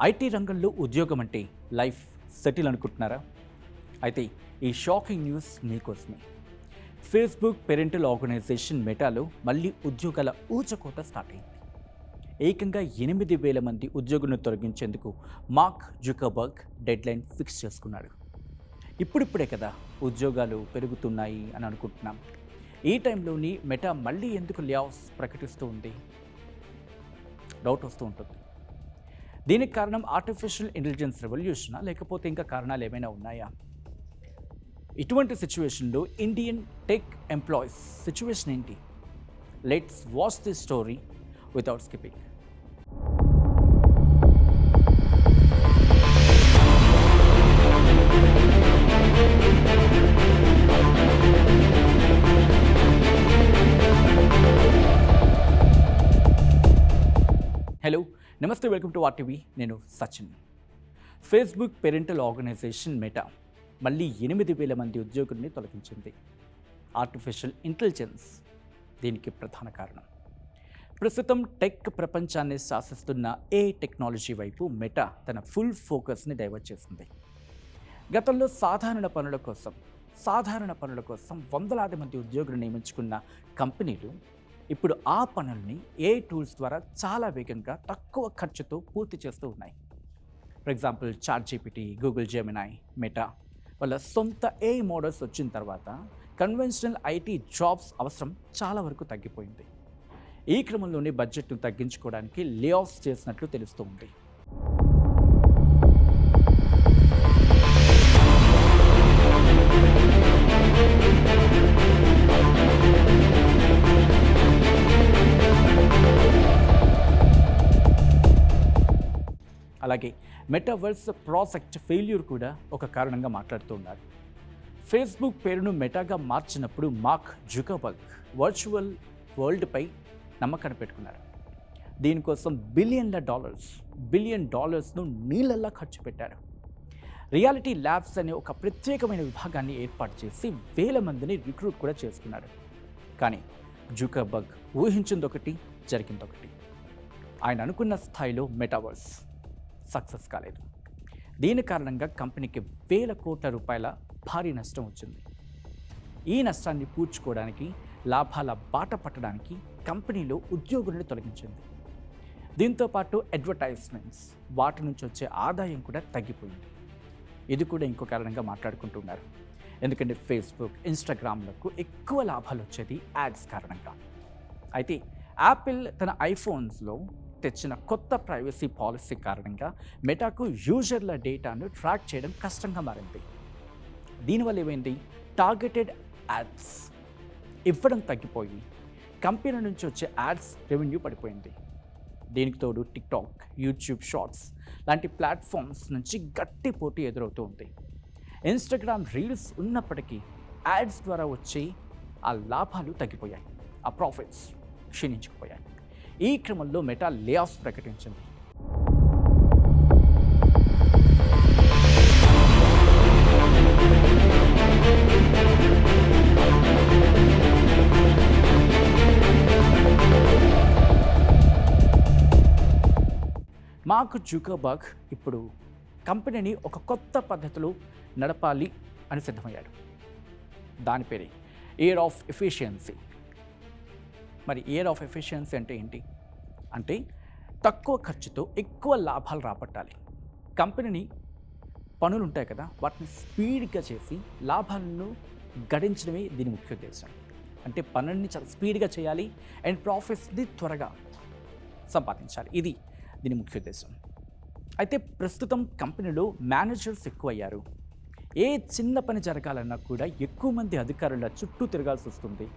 IT రంగంలో ఉద్యోగం అంటే లైఫ్ సెటిల్ అనుకుంటున్నారా? అయితే ఈ షాకింగ్ న్యూస్ మీకోసమే. ఫేస్బుక్ పేరెంటల్ ఆర్గనైజేషన్ మెటాలో మళ్ళీ ఉద్యోగాల ఊచకోత స్టార్ట్ అయింది. ఏకంగా 8,000 మంది ఉద్యోగులను తొలగించేందుకు మార్క్ జుకర్బర్గ్ డెడ్లైన్ ఫిక్స్ చేసుకున్నాడు. ఇప్పుడిప్పుడే కదా ఉద్యోగాలు పెరుగుతున్నాయి అని అనుకుంటున్నాం. ఈ టైంలోని మెటా మళ్ళీ ఎందుకు లేఆఫ్స్ ప్రకటిస్తూ ఉంది? డౌట్ వస్తూ ఉంటుంది. దీనికి కారణం ఆర్టిఫిషియల్ ఇంటెలిజెన్స్ రెవల్యూషనా, లేకపోతే ఇంకా కారణాలు ఏమైనా ఉన్నాయా? ఇటువంటి సిచ్యువేషన్లో ఇండియన్ టెక్ ఎంప్లాయీస్ సిచ్యువేషన్ ఏంటి? Let's watch this story without skipping. Hello, నమస్తే, వెల్కమ్ టు ఆర్టీవీ. నేను Sachin. Facebook parental organization Meta మళ్ళీ 8,000 మంది ఉద్యోగుల్ని తొలగించింది. ఆర్టిఫిషియల్ ఇంటెలిజెన్స్ దీనికి ప్రధాన కారణం. ప్రస్తుతం టెక్ ప్రపంచాన్ని శాసిస్తున్న ఏఐ టెక్నాలజీ వైపు మెటా తన ఫుల్ ఫోకస్ని డైవర్ట్ చేసింది. గతంలో సాధారణ పనుల కోసం వందలాది మంది ఉద్యోగులు నియమించుకున్న కంపెనీలు ఇప్పుడు ఆ పనుల్ని ఏఐ టూల్స్ ద్వారా చాలా వేగంగా తక్కువ ఖర్చుతో పూర్తి చేస్తూ ఉన్నాయి. For example ChatGPT, Google Gemini, meta వాళ్ళ సొంత ఏఐ మోడల్స్ వచ్చిన తర్వాత కన్వెన్షనల్ ఐటీ జాబ్స్ అవసరం చాలా వరకు తగ్గిపోయింది. ఈ క్రమంలోనే బడ్జెట్ను తగ్గించుకోవడానికి లే ఆఫ్స్ చేసినట్లు తెలుస్తోంది. అలాగే మెటావర్స్ ప్రాజెక్ట్ ఫెయిల్యూర్ కూడా ఒక కారణంగా మాట్లాడుతూ ఉన్నారు. ఫేస్బుక్ పేరును మెటాగా మార్చినప్పుడు మార్క్ జుకర్బర్గ్ వర్చువల్ వరల్డ్పై నమ్మకాన్ని పెట్టుకున్నారు. దీనికోసం బిలియన్ డాలర్స్ను నీళ్ళల్లా ఖర్చు పెట్టారు. రియాలిటీ ల్యాబ్స్ అనే ఒక ప్రత్యేకమైన విభాగాన్ని ఏర్పాటు చేసి 1,000 మందిని రిక్రూట్ కూడా చేసుకున్నారు. కానీ జుకర్బర్గ్ ఊహించిందొకటి, జరిగిందొకటి. ఆయన అనుకున్న స్థాయిలో మెటావర్స్ సక్సెస్ కాలేదు. దీని కారణంగా కంపెనీకి 1,000 కోట్ల రూపాయల భారీ నష్టం వచ్చింది. ఈ నష్టాన్ని పూడ్చుకోవడానికి, లాభాల బాట పట్టడానికి కంపెనీలో ఉద్యోగులను తొలగించింది. దీంతోపాటు అడ్వర్టైజ్మెంట్స్, వాటి నుంచి వచ్చే ఆదాయం కూడా తగ్గిపోయింది. ఇది కూడా ఇంకో కారణంగా మాట్లాడుకుంటున్నారు. ఎందుకంటే ఫేస్బుక్, ఇన్స్టాగ్రామ్లకు ఎక్కువ లాభాలు వచ్చేది యాడ్స్ కారణంగా. అయితే యాపిల్ తన ఐఫోన్స్లో తెచ్చిన కొత్త ప్రైవసీ పాలసీ కారణంగా మెటాకు యూజర్ల డేటాను ట్రాక్ చేయడం కష్టంగా మారింది. దీనివల్ల ఏమైంది? టార్గెటెడ్ యాడ్స్ ఇవ్వడం తగ్గిపోయి కంపెనీ నుంచి వచ్చే యాడ్స్ రెవెన్యూ పడిపోయింది. దీనికి తోడు టిక్టాక్, యూట్యూబ్ షార్ట్స్ లాంటి ప్లాట్ఫామ్స్ నుంచి గట్టి పోటీ ఎదురవుతూ ఉంది. ఇన్స్టాగ్రామ్ రీల్స్ ఉన్నప్పటికీ యాడ్స్ ద్వారా వచ్చే ఆ లాభాలు తగ్గిపోయాయి, ఆ ప్రాఫిట్స్ క్షీణించుకుపోయాయి. ఈ క్రమంలో మెటా లే ఆఫ్స్ ప్రకటించింది. మార్క్ జుకర్బర్గ్ ఇప్పుడు కంపెనీని ఒక కొత్త పద్ధతిలో నడపాలి అని సిద్ధమయ్యాడు. దాని పేరే ఇయర్ ఆఫ్ ఎఫిషియన్సీ. మరి ఇయర్ ఆఫ్ ఎఫిషియన్సీ అంటే ఏంటి? అంటే తక్కువ ఖర్చుతో ఎక్కువ లాభాలు రాబట్టాలి. కంపెనీని పనులు ఉంటాయి కదా, వాటిని స్పీడ్గా చేసి లాభాలను గడించడమే దీని ముఖ్య ఉద్దేశం. అంటే పనుల్ని చాలా స్పీడ్గా చేయాలి అండ్ ప్రాఫిట్స్ని త్వరగా సంపాదించాలి. ఇది దీని ముఖ్య ఉద్దేశం. అయితే ప్రస్తుతం కంపెనీలో మేనేజర్స్ ఎక్కువ అయ్యారు. ఏ చిన్న పని జరగాలన్నా కూడా ఎక్కువ మంది అధికారుల చుట్టూ తిరగాల్సి వస్తుంది.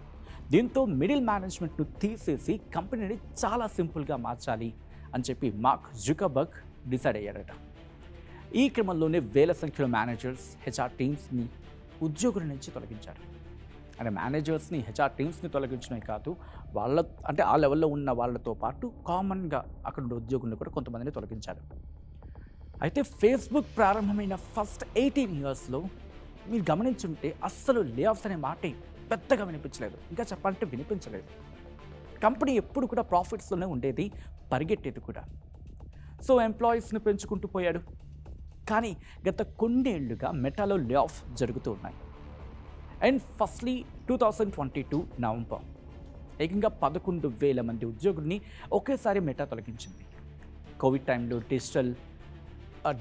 దీంతో మిడిల్ మేనేజ్మెంట్ను తీసేసి కంపెనీని చాలా సింపుల్గా మార్చాలి అని చెప్పి మార్క్ జుకర్బర్గ్ డిసైడ్ అయ్యారట. ఈ క్రమంలోనే 1,000 సంఖ్యలో మేనేజర్స్, హెచ్ఆర్ టీమ్స్ని ఉద్యోగుల నుంచి తొలగించారు. అంటే మేనేజర్స్ని, హెచ్ఆర్ టీమ్స్ని తొలగించడమే కాదు, ఆ లెవెల్లో ఉన్న వాళ్ళతో పాటు కామన్గా అక్కడ ఉండే ఉద్యోగులను కూడా కొంతమందిని తొలగించారు. అయితే ఫేస్బుక్ ప్రారంభమైన ఫస్ట్ 18 ఇయర్స్లో మీరు గమనించుంటే అస్సలు లే ఆఫ్స్ అనే మాటే పెద్దగా వినిపించలేదు. ఇంకా చెప్పాలంటే వినిపించలేదు. కంపెనీ ఎప్పుడు కూడా ప్రాఫిట్స్లోనే ఉండేది, పరిగెట్టేది కూడా. సో ఎంప్లాయీస్ని పెంచుకుంటూ పోయాడు. కానీ గత కొన్నేళ్లుగా మెటాలో లే ఆఫ్ జరుగుతూ ఉన్నాయి. అండ్ ఫస్ట్లీ 2022 నవంబర్ ఏకంగా 11,000 మంది ఉద్యోగుల్ని ఒకేసారి మెటా తొలగించింది. కోవిడ్ టైంలో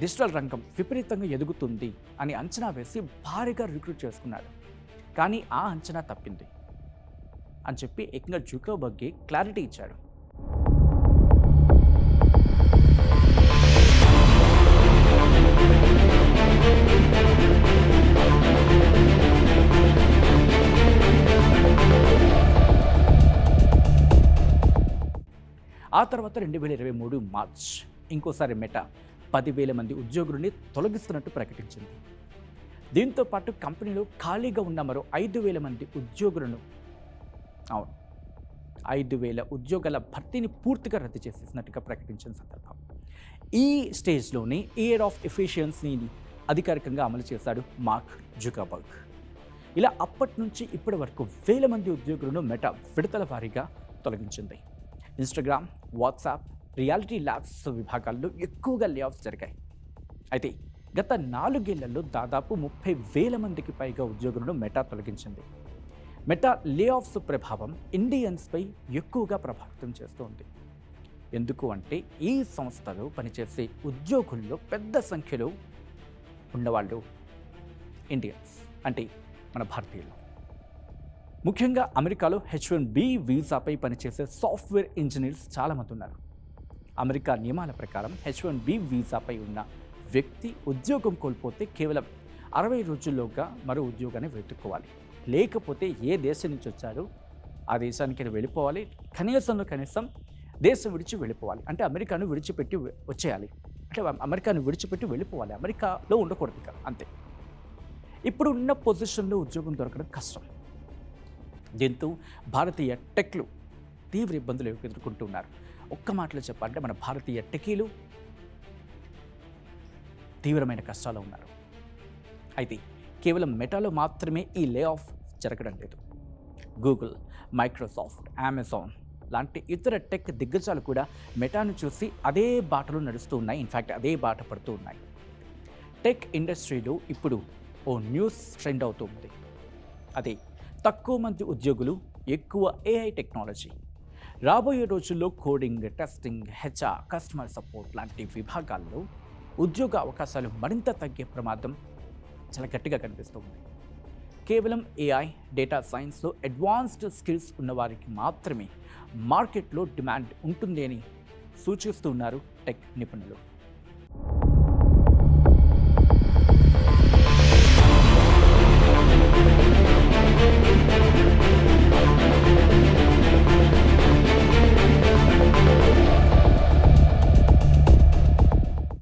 డిజిటల్ రంగం విపరీతంగా ఎదుగుతుంది అని అంచనా వేసి భారీగా రిక్రూట్ చేసుకున్నాడు. కానీ ఆ అంచనా తప్పింది అని చెప్పి ఏకంగా జుకర్బర్గ్ క్లారిటీ ఇచ్చాడు. ఆ తర్వాత 2023 మార్చ్ ఇంకోసారి మెటా 10,000 మంది ఉద్యోగులని తొలగిస్తున్నట్టు ప్రకటించింది. దీంతో పాటు కంపెనీలో ఖాళీగా ఉన్న మరో 5,000 మంది ఉద్యోగులను 5,000 ఉద్యోగాల భర్తీని పూర్తిగా రద్దు చేసేసినట్టుగా ప్రకటించిన సందర్భం. ఈ స్టేజ్లోనే ఇయర్ ఆఫ్ ఎఫిషియన్సీని అధికారికంగా అమలు చేశాడు మార్క్ జుకర్బర్గ్. ఇలా అప్పటి నుంచి ఇప్పటి వరకు 1,000 మంది ఉద్యోగులను మెటా విడతల వారీగా తొలగించింది. ఇన్స్టాగ్రామ్, వాట్సాప్, రియాలిటీ ల్యాబ్స్ విభాగాల్లో ఎక్కువగా లే ఆఫ్స్ జరిగాయి. అయితే గత 4 ఏళ్లలో దాదాపు 30,000 మందికి పైగా ఉద్యోగులను మెటా తొలగించింది. మెటా లే ఆఫ్స్ ప్రభావం ఇండియన్స్పై ఎక్కువగా ప్రభావితం చేస్తుంది. ఎందుకు అంటే ఈ సంస్థలో పనిచేసే ఉద్యోగుల్లో పెద్ద సంఖ్యలో ఉన్నవాళ్ళు ఇండియన్స్, అంటే మన భారతీయులు. ముఖ్యంగా అమెరికాలో H-1B వీసాపై పనిచేసే సాఫ్ట్వేర్ ఇంజనీర్స్ చాలామంది ఉన్నారు. అమెరికా నియమాల ప్రకారం H-1B వీసాపై ఉన్న వ్యక్తి ఉద్యోగం కోల్పోతే కేవలం 60 రోజుల్లోగా మరో ఉద్యోగాన్ని వెతుక్కోవాలి. లేకపోతే ఏ దేశం నుంచి వచ్చారో ఆ దేశానికి వెళ్ళిపోవాలి. కనీసం దేశం విడిచి వెళ్ళిపోవాలి. అంటే అమెరికాను విడిచిపెట్టి వచ్చేయాలి. అంటే అమెరికాను విడిచిపెట్టి వెళ్ళిపోవాలి. అమెరికాలో ఉండకూడదు ఇక, అంతే. ఇప్పుడు ఉన్న పొజిషన్లో ఉద్యోగం దొరకడం కష్టం. దీంతో భారతీయ టెక్లు తీవ్ర ఇబ్బందులు ఎదుర్కొంటున్నారు. ఒక్క మాటలో చెప్పాలంటే మన భారతీయ టెకీలు తీవ్రమైన కష్టాలు ఉన్నారు. అయితే కేవలం మెటాలో మాత్రమే ఈ లే ఆఫ్ జరగడం లేదు. గూగుల్, మైక్రోసాఫ్ట్, అమెజాన్ లాంటి ఇతర టెక్ దిగ్గజాలు కూడా మెటాను చూసి అదే బాటలో నడుస్తూ ఉన్నాయి. ఇన్ఫ్యాక్ట్ అదే బాట పడుతూ ఉన్నాయి. టెక్ ఇండస్ట్రీలో ఇప్పుడు ఓ న్యూస్ ట్రెండ్ అవుతుంది. అదే తక్కువ మంది ఉద్యోగులు, ఎక్కువ AI టెక్నాలజీ. రాబోయే రోజుల్లో coding, testing, HR, customer support లాంటి విభాగాల్లో ఉద్యోగ అవకాశాలు మరింత తగ్గే ప్రమాదం చాలా గట్టిగా కనిపిస్తుంది. కేవలం AI, డేటా సైన్స్లో అడ్వాన్స్డ్ స్కిల్స్ ఉన్నవారికి మాత్రమే మార్కెట్లో డిమాండ్ ఉంటుంది అని సూచిస్తున్నారు టెక్ నిపుణులు.